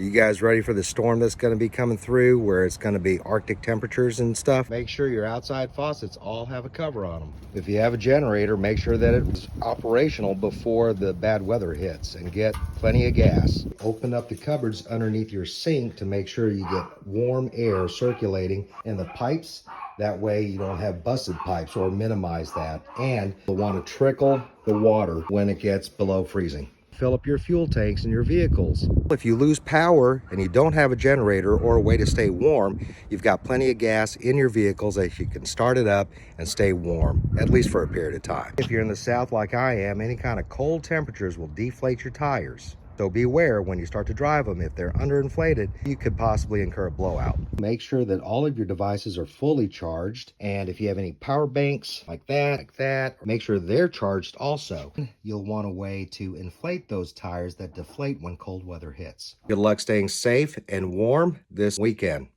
You guys ready for the storm that's going to be coming through, where it's going to be Arctic temperatures and stuff? Make sure your outside faucets all have a cover on them. If you have a generator, make sure that it's operational before the bad weather hits, and get plenty of gas. Open up the cupboards underneath your sink to make sure you get warm air circulating in the pipes. That way you don't have busted pipes, or minimize that. And you'll want to trickle the water when it gets below freezing. Fill up your fuel tanks in your vehicles. If you lose power and you don't have a generator or a way to stay warm, you've got plenty of gas in your vehicles that you can start it up and stay warm, at least for a period of time. If you're in the south like I am, any kind of cold temperatures will deflate your tires. So be aware when you start to drive them. If they're underinflated, you could possibly incur a blowout. Make sure that all of your devices are fully charged, and if you have any power banks like that, make sure they're charged also. You'll want a way to inflate those tires that deflate when cold weather hits. Good luck staying safe and warm this weekend.